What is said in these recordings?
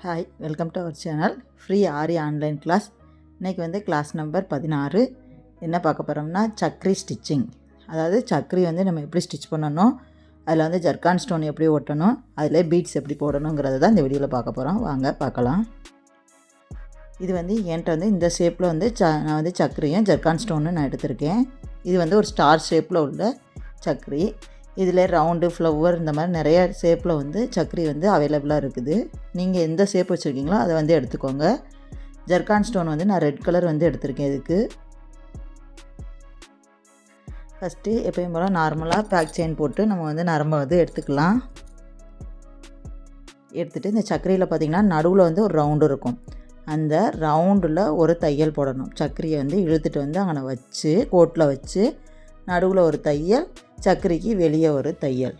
Hi, welcome to our channel free Aari online class. இன்றைக்கி வந்து class number 16. என்ன பார்க்க போகிறோம்னா சக்ரி ஸ்டிச்சிங். அதாவது சக்ரி வந்து நம்ம எப்படி ஸ்டிச் பண்ணணும், அதில் வந்து ஜர்கான் ஸ்டோன் எப்படி ஒட்டணும், அதில் பீட்ஸ் எப்படி போடணுங்கிறத தான் இந்த வீடியோவில் பார்க்க போகிறோம். வாங்க பார்க்கலாம். இது வந்து என்கிட்ட வந்து இந்த ஷேப்பில் வந்து நான் வந்து சக்ரியும் ஜர்கான் ஸ்டோன்னு நான் எடுத்திருக்கேன். இது வந்து ஒரு ஸ்டார் ஷேப்பில் உள்ள சக்ரி. இதில் ரவுண்டு, ஃப்ளவர், இந்த மாதிரி நிறைய ஷேப்பில் வந்து சக்ரி வந்து அவைலபிளாக இருக்குது. நீங்கள் எந்த ஷேப் வச்சுருக்கீங்களோ அதை வந்து எடுத்துக்கோங்க. ஜர்கான் ஸ்டோன் வந்து நான் ரெட் கலர் வந்து எடுத்திருக்கேன். இதுக்கு ஃபஸ்ட்டு எப்பயும் போல் நார்மலாக பேக் செயின் போட்டு நம்ம வந்து நரம்பை வந்து எடுத்துக்கலாம். எடுத்துகிட்டு இந்த சக்கரியில் பார்த்திங்கன்னா நடுவில் வந்து ஒரு ரவுண்டு இருக்கும். அந்த ரவுண்டில் ஒரு தையல் போடணும். சக்கரியை வந்து இழுத்துட்டு வந்து அங்கே வச்சு கோட்டில் வச்சு நடுவில் ஒரு தையல், சக்கரிக்கு வெளியே ஒரு தையல்.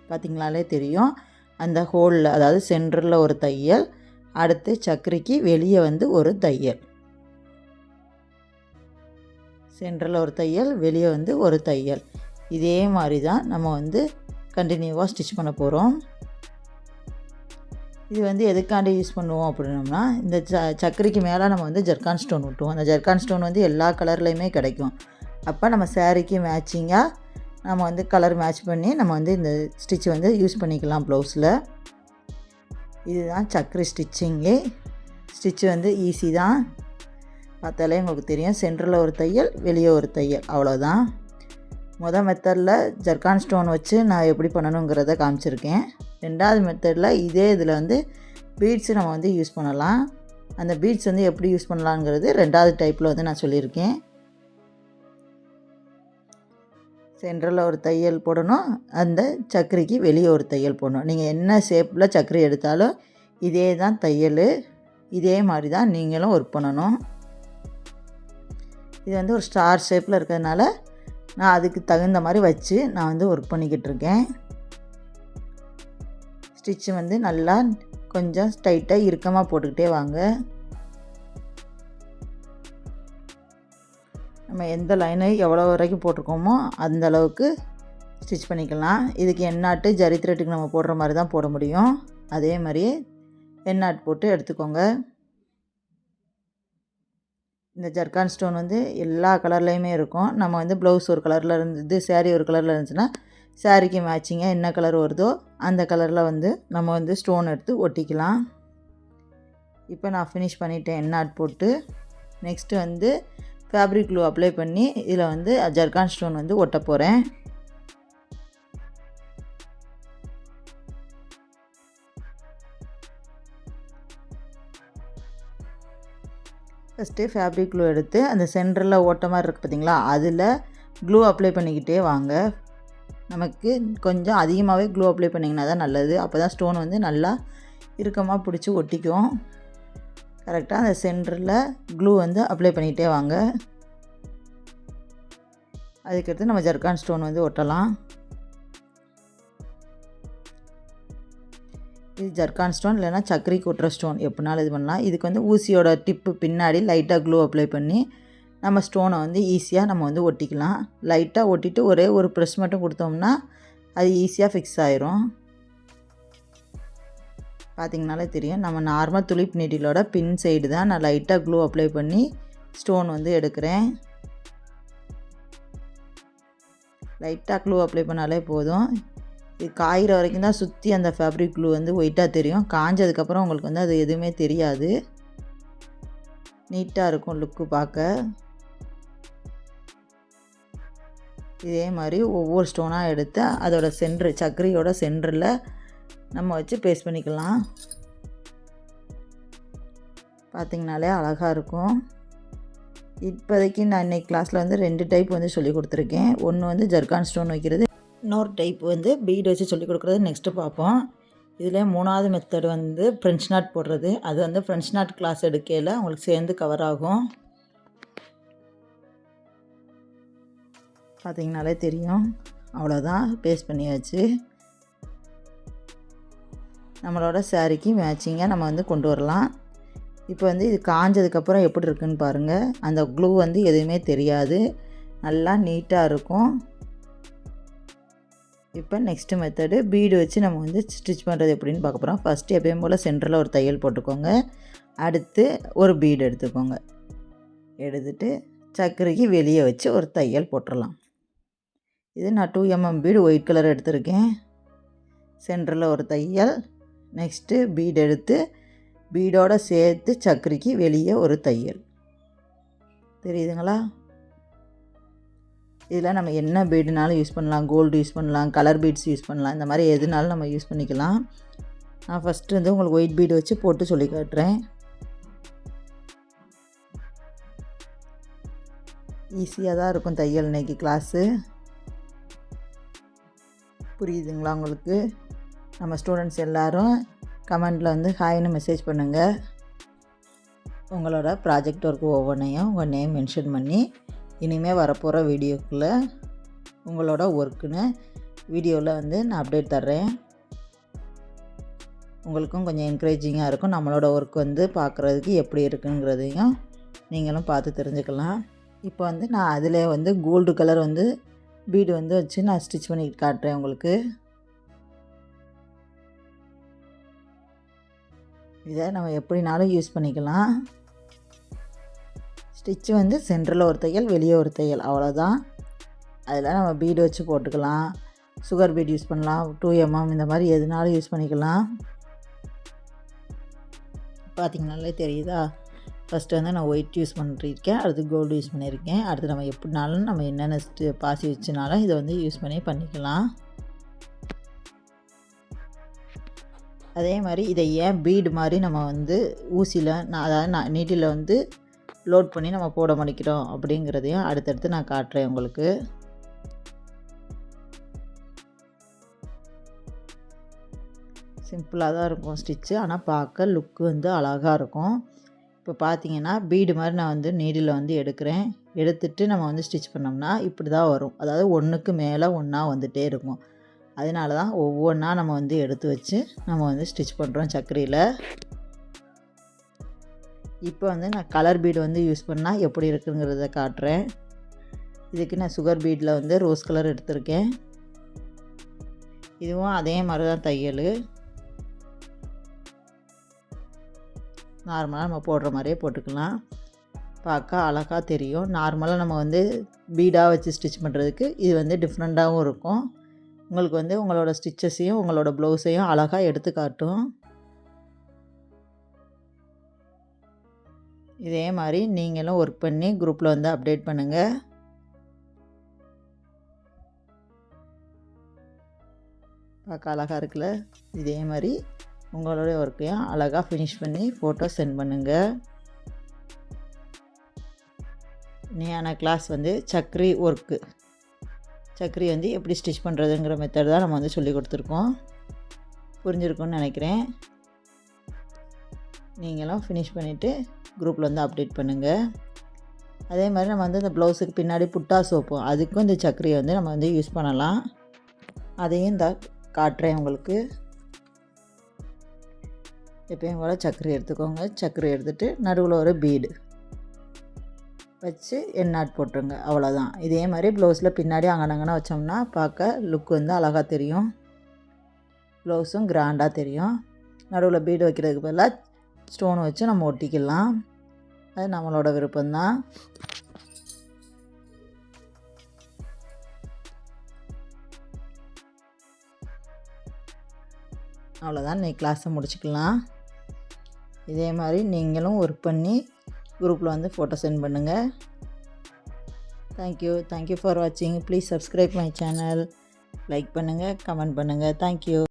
பார்த்திங்களாலே தெரியும். அந்த ஹோலில், அதாவது சென்டரில் ஒரு தையல், அடுத்து சக்கரிக்கு வெளியே வந்து ஒரு தையல். சென்டரில் ஒரு தையல், வெளியே வந்து ஒரு தையல். இதே மாதிரி தான் நம்ம வந்து கண்டினியூவாக ஸ்டிச் பண்ண போகிறோம். இது வந்து எதுக்காண்டி யூஸ் பண்ணுவோம் அப்படின்னோம்னா, இந்த சக்கரிக்கு மேலே நம்ம வந்து ஜர்கான் ஸ்டோன் விட்டுவோம். அந்த ஜர்கான் ஸ்டோன் வந்து எல்லா கலர்லேயுமே கிடைக்கும். அப்போ நம்ம சாரீக்கு மேட்சிங்காக நம்ம வந்து கலர் மேட்ச் பண்ணி நம்ம வந்து இந்த ஸ்டிச் வந்து யூஸ் பண்ணிக்கலாம் ப்ளவுஸில். இதுதான் சக்ரி ஸ்டிச்சிங்கு. ஸ்டிச்சு வந்து ஈஸி தான், பார்த்தாலே உங்களுக்கு தெரியும். சென்டரில் ஒரு தையல், வெளியே ஒரு தையல், அவ்வளோதான். மெத்தடில் ஜர்கான் ஸ்டோன் வச்சு நான் எப்படி பண்ணணுங்கிறத காமிச்சிருக்கேன். ரெண்டாவது மெத்தடில் இதே இதில் வந்து பீட்ஸு நம்ம வந்து யூஸ் பண்ணலாம். அந்த பீட்ஸ் வந்து எப்படி யூஸ் பண்ணலாங்கிறது ரெண்டாவது டைப்பில் வந்து நான் சொல்லியிருக்கேன். சென்டரில் ஒரு தையல் போடணும், அந்த சக்கரிக்கு வெளியே ஒரு தையல் போடணும். நீங்கள் என்ன ஷேப்பில் சக்கரி எடுத்தாலும் இதே தான் தையல். இதே மாதிரி தான் நீங்களும் ஒர்க் பண்ணணும். இது வந்து ஒரு ஸ்டார் ஷேப்பில் இருக்கிறதுனால நான் அதுக்கு தகுந்த மாதிரி வச்சு நான் வந்து ஒர்க் பண்ணிக்கிட்டு இருக்கேன். ஸ்டிச்சு வந்து நல்லா கொஞ்சம் டைட்டாக இறுக்கமாக போட்டுக்கிட்டே வாங்க. நம்ம எந்த லைனை எவ்வளோ வரைக்கும் போட்டிருக்கோமோ அந்த அளவுக்கு ஸ்டிச் பண்ணிக்கலாம். இதுக்கு எண்ணாட்டு ஜரி த்ரெட்டுக்கு நம்ம போடுற மாதிரி தான் போட முடியும். அதே மாதிரியே எண்ணாட்டு போட்டு எடுத்துக்கோங்க. இந்த ஜர்கான் ஸ்டோன் வந்து எல்லா கலர்லேயுமே இருக்கும். நம்ம வந்து ப்ளவுஸ் ஒரு கலரில் இருந்தது, சாரீ ஒரு கலரில் இருந்துச்சுன்னா சாரீக்கு மேட்சிங்காக என்ன கலர் வருதோ அந்த கலரில் வந்து நம்ம வந்து ஸ்டோன் எடுத்து ஒட்டிக்கலாம். இப்போ நான் ஃபினிஷ் பண்ணிவிட்டேன் எண்ணாட்டு போட்டு. நெக்ஸ்ட்டு வந்து ஃபேப்ரிக் க்ளூ அப்ளை பண்ணி இதில் வந்து ஜர்கான் ஸ்டோன் வந்து ஒட்ட போகிறேன். ஃபஸ்ட்டு ஃபேப்ரிக் க்ளூ எடுத்து அந்த சென்டரில் ஓட்ட மாதிரி இருக்குது பார்த்திங்களா, அதில் க்ளூ அப்ளை பண்ணிக்கிட்டே வாங்க. நமக்கு கொஞ்சம் அதிகமாகவே க்ளூ அப்ளை பண்ணிங்கன்னா தான் நல்லது. அப்போ தான் ஸ்டோன் வந்து நல்லா இறுக்கமாக பிடிச்சி ஒட்டிக்கும். கரெக்டாக அந்த சென்டரில் க்ளூ வந்து அப்ளை பண்ணிகிட்டே வாங்க. அதுக்கடுத்து நம்ம ஜர்கான் ஸ்டோன் வந்து ஒட்டலாம். இது ஜர்கான் ஸ்டோன் இல்லைனா சக்கரி கொட்டுற ஸ்டோன், எப்படினாலும் இது பண்ணலாம். இதுக்கு வந்து ஊசியோட டிப்பு பின்னாடி லைட்டாக க்ளூ அப்ளை பண்ணி நம்ம ஸ்டோனை வந்து ஈஸியாக நம்ம வந்து ஒட்டிக்கலாம். லைட்டாக ஒட்டிட்டு ஒரே ஒரு ப்ரெஸ் மட்டும் கொடுத்தோம்னா அது ஈஸியாக ஃபிக்ஸ் ஆயிரும். பார்த்திங்கனாலே தெரியும். நம்ம நார்மல் துளிப் நீடிலோட பின் சைடு தான் நான் லைட்டாக க்ளூ அப்ளை பண்ணி ஸ்டோன் வந்து எடுக்கிறேன். லைட்டாக க்ளூ அப்ளை பண்ணாலே போதும். இது காயிற வரைக்கும் தான் சுற்றி அந்த ஃபேப்ரிக் க்ளூ வந்து ஒயிட்டாக தெரியும். காஞ்சதுக்கப்புறம் உங்களுக்கு வந்து அது எதுவுமே தெரியாது. நீட்டாக இருக்கும் லுக்கு பார்க்க. இதே மாதிரி ஒவ்வொரு ஸ்டோனாக எடுத்து அதோட சென்ட்ரு, சக்கரியோட சென்டரில் நம்ம வச்சு பேஸ்ட் பண்ணிக்கலாம். பார்த்திங்கனாலே அழகாக இருக்கும். இப்போதைக்கு நான் இன்றைக்கி கிளாஸில் வந்து 2 டைப் வந்து சொல்லி கொடுத்துருக்கேன். ஒன்று வந்து ஜர்கான் ஸ்டோன் வைக்கிறது, இன்னொரு டைப் வந்து பீட் வச்சு சொல்லி கொடுக்குறது நெக்ஸ்ட்டு பார்ப்போம். இதில் 3வது மெத்தட் வந்து ஃப்ரெஞ்ச் நாட் போடுறது. அது வந்து ஃப்ரெஞ்ச் நாட் கிளாஸ் எடுக்கையில் உங்களுக்கு சேர்ந்து கவர் ஆகும். பார்த்திங்கனாலே தெரியும். அவ்வளோதான், பேஸ்ட் பண்ணியாச்சு. நம்மளோட சாரீக்கு மேட்சிங்காக நம்ம வந்து கொண்டு வரலாம். இப்போ வந்து இது காஞ்சதுக்கப்புறம் எப்படி இருக்குன்னு பாருங்கள். அந்த க்ளூ வந்து எதுவுமே தெரியாது, நல்லா நீட்டாக இருக்கும். இப்போ நெக்ஸ்ட்டு மெத்தடு பீடு வச்சு நம்ம வந்து ஸ்டிச் பண்ணுறது எப்படின்னு பார்க்க போகிறோம். ஃபஸ்ட்டு எப்பயும் போல் சென்டரில் ஒரு தையல் போட்டுக்கோங்க. அடுத்து ஒரு பீடு எடுத்துக்கோங்க. எடுத்துட்டு சக்கரைக்கு வெளியே வச்சு ஒரு தையல் போட்டுடலாம். இது நான் 2 mm பீடு ஒயிட் கலர் எடுத்திருக்கேன். சென்டரில் ஒரு தையல். நெக்ஸ்ட்டு பீடு எடுத்து பீடோடு சேர்த்து சக்கரைக்கு வெளியே ஒரு தையல். தெரியுதுங்களா? இதில் நம்ம என்ன பீடுனாலும் யூஸ் பண்ணலாம். கோல்டு யூஸ் பண்ணலாம், கலர் பீட்ஸ் யூஸ் பண்ணலாம். இந்த மாதிரி எதுனாலும் நம்ம யூஸ் பண்ணிக்கலாம். நான் ஃபஸ்ட்டு வந்து உங்களுக்கு ஒயிட் பீடு வச்சு போட்டு சொல்லி காட்டுறேன். ஈஸியாக தான் இருக்கும் தையல் இன்றைக்கி கிளாஸு. புரியுதுங்களா உங்களுக்கு? நம்ம ஸ்டூடெண்ட்ஸ் எல்லோரும் கமெண்டில் வந்து ஹாய்னு மெசேஜ் பண்ணுங்கள். உங்களோட ப்ராஜெக்ட் ஒர்க் ஒவ்வொன்றையும் உங்கள் நேம் மென்ஷன் பண்ணி இனிமேல் வரப்போகிற வீடியோக்குள்ளே உங்களோட ஒர்க்குன்னு வீடியோவில் வந்து நான் அப்டேட் தர்றேன். உங்களுக்கும் கொஞ்சம் என்கரேஜிங்காக இருக்கும். நம்மளோட ஒர்க் வந்து பார்க்குறதுக்கு எப்படி இருக்குங்கிறதையும் நீங்களும் பார்த்து தெரிஞ்சுக்கலாம். இப்போ வந்து நான் அதில் வந்து கோல்டு கலர் வந்து பீடு வந்து வச்சு நான் ஸ்டிச் பண்ணிட்டு காட்டுறேன் உங்களுக்கு. இதை நம்ம எப்படினாலும் யூஸ் பண்ணிக்கலாம். ஸ்டிச்சு வந்து சென்டரில் ஒரு தையல், வெளியே ஒரு தையல், அவ்வளோதான். அதில் நம்ம பீடு வச்சு போட்டுக்கலாம். சுகர் பீட் யூஸ் பண்ணலாம், 2 mm இந்த மாதிரி எதுனாலும் யூஸ் பண்ணிக்கலாம். பார்த்திங்கனாலே தெரியுதா? ஃபஸ்ட்டு வந்து நான் ஒயிட் யூஸ் பண்ணிருக்கேன், அடுத்து கோல்டு யூஸ் பண்ணியிருக்கேன். அடுத்து நம்ம எப்படினாலும் நம்ம என்னென்ன பாசி வச்சுனாலும் இதை வந்து யூஸ் பண்ணிக்கலாம். அதே மாதிரி இதை ஏன் பீடு மாதிரி நம்ம வந்து ஊசியில் அதாவது நீட்டில் வந்து லோட் பண்ணி நம்ம போட முடிக்கிறோம் அப்படிங்கிறதையும் அடுத்தடுத்து நான் காட்டுறேன் உங்களுக்கு. சிம்பிளாக தான் இருக்கும் ஸ்டிச்சு, ஆனால் பார்க்க லுக்கு வந்து அழகாக இருக்கும். இப்போ பார்த்தீங்கன்னா பீடு மாதிரி நான் வந்து நீடில் வந்து எடுத்துட்டு நம்ம வந்து ஸ்டிச் பண்ணோம்னா இப்படி தான் வரும். அதாவது ஒன்றுக்கு மேலே ஒன்றா வந்துகிட்டே இருக்கும். அதனால தான் ஒவ்வொன்றா நம்ம வந்து எடுத்து வச்சு நம்ம வந்து ஸ்டிச் பண்ணுறோம் சக்கரையில். இப்போ வந்து நான் கலர் பீடு வந்து யூஸ் பண்ணால் எப்படி இருக்குங்கிறத காட்டுறேன். இதுக்கு நான் சுகர் பீடில் வந்து ரோஸ் கலர் எடுத்திருக்கேன். இதுவும் அதே மாதிரி தான் தையல். நார்மலாக நம்ம போடுற மாதிரியே போட்டுக்கலாம். பார்க்க அழகாக தெரியும். நார்மலாக நம்ம வந்து பீடாக வச்சு ஸ்டிச் பண்ணுறதுக்கு இது வந்து டிஃப்ரெண்ட்டாகவும் இருக்கும். உங்களுக்கு வந்து உங்களோட ஸ்டிச்சஸையும் உங்களோட ப்ளவுஸையும் அழகாக எடுத்து காட்டும். இதே மாதிரி நீங்களும் ஒர்க் பண்ணி குரூப்பில் வந்து அப்டேட் பண்ணுங்கள். பார்க்க அழகாக இருக்குல்ல? இதே மாதிரி உங்களுடைய ஒர்க்கையும் அழகாக ஃபினிஷ் பண்ணி ஃபோட்டோ சென்ட் பண்ணுங்கள். நீயான கிளாஸ் வந்து சக்கரி ஒர்க்கு, சக்கரி வந்து எப்படி ஸ்டிச் பண்ணுறதுங்கிற மெத்தட் தான் நம்ம வந்து சொல்லி கொடுத்துருக்கோம். புரிஞ்சிருக்குன்னு நினைக்கிறேன். நீங்களும் ஃபினிஷ் பண்ணிவிட்டு குரூப்பில் வந்து அப்டேட் பண்ணுங்கள். அதே மாதிரி நம்ம வந்து இந்த ப்ளவுஸுக்கு பின்னாடி புட்டா சோப்போம், அதுக்கும் இந்த சக்கரியை வந்து நம்ம வந்து யூஸ் பண்ணலாம். அதையும் இந்த காட்டுறேன் உங்களுக்கு. எப்பயும் கூட சக்கரை எடுத்துக்கோங்க. சக்கரை எடுத்துகிட்டு நடுவில் ஒரு பீடு வச்சு எண்ணாட் போட்டுருங்க, அவ்வளோதான். இதே மாதிரி ப்ளவுஸில் பின்னாடி அங்கனங்கன்னா வச்சோம்னா பார்க்க லுக் வந்து அழகாக தெரியும். ப்ளவுஸும் கிராண்டாக தெரியும். நடுவில் பீடு வைக்கிறதுக்கு பதிலாக ஸ்டோன் வச்சு நம்ம ஒட்டிக்கலாம். அது நம்மளோட விருப்பம்தான். அவ்வளோதான். இன்னைக்கு கிளாஸை முடிச்சுக்கலாம். இதே மாதிரி நீங்களும் ஒர்க் பண்ணி குரூப்பில் வந்து ஃபோட்டோ சென்ட் பண்ணுங்கள். தேங்க்யூ ஃபார் வாட்சிங். Please subscribe my channel. Like பண்ணுங்கள், கமெண்ட் பண்ணுங்கள். தேங்க்யூ.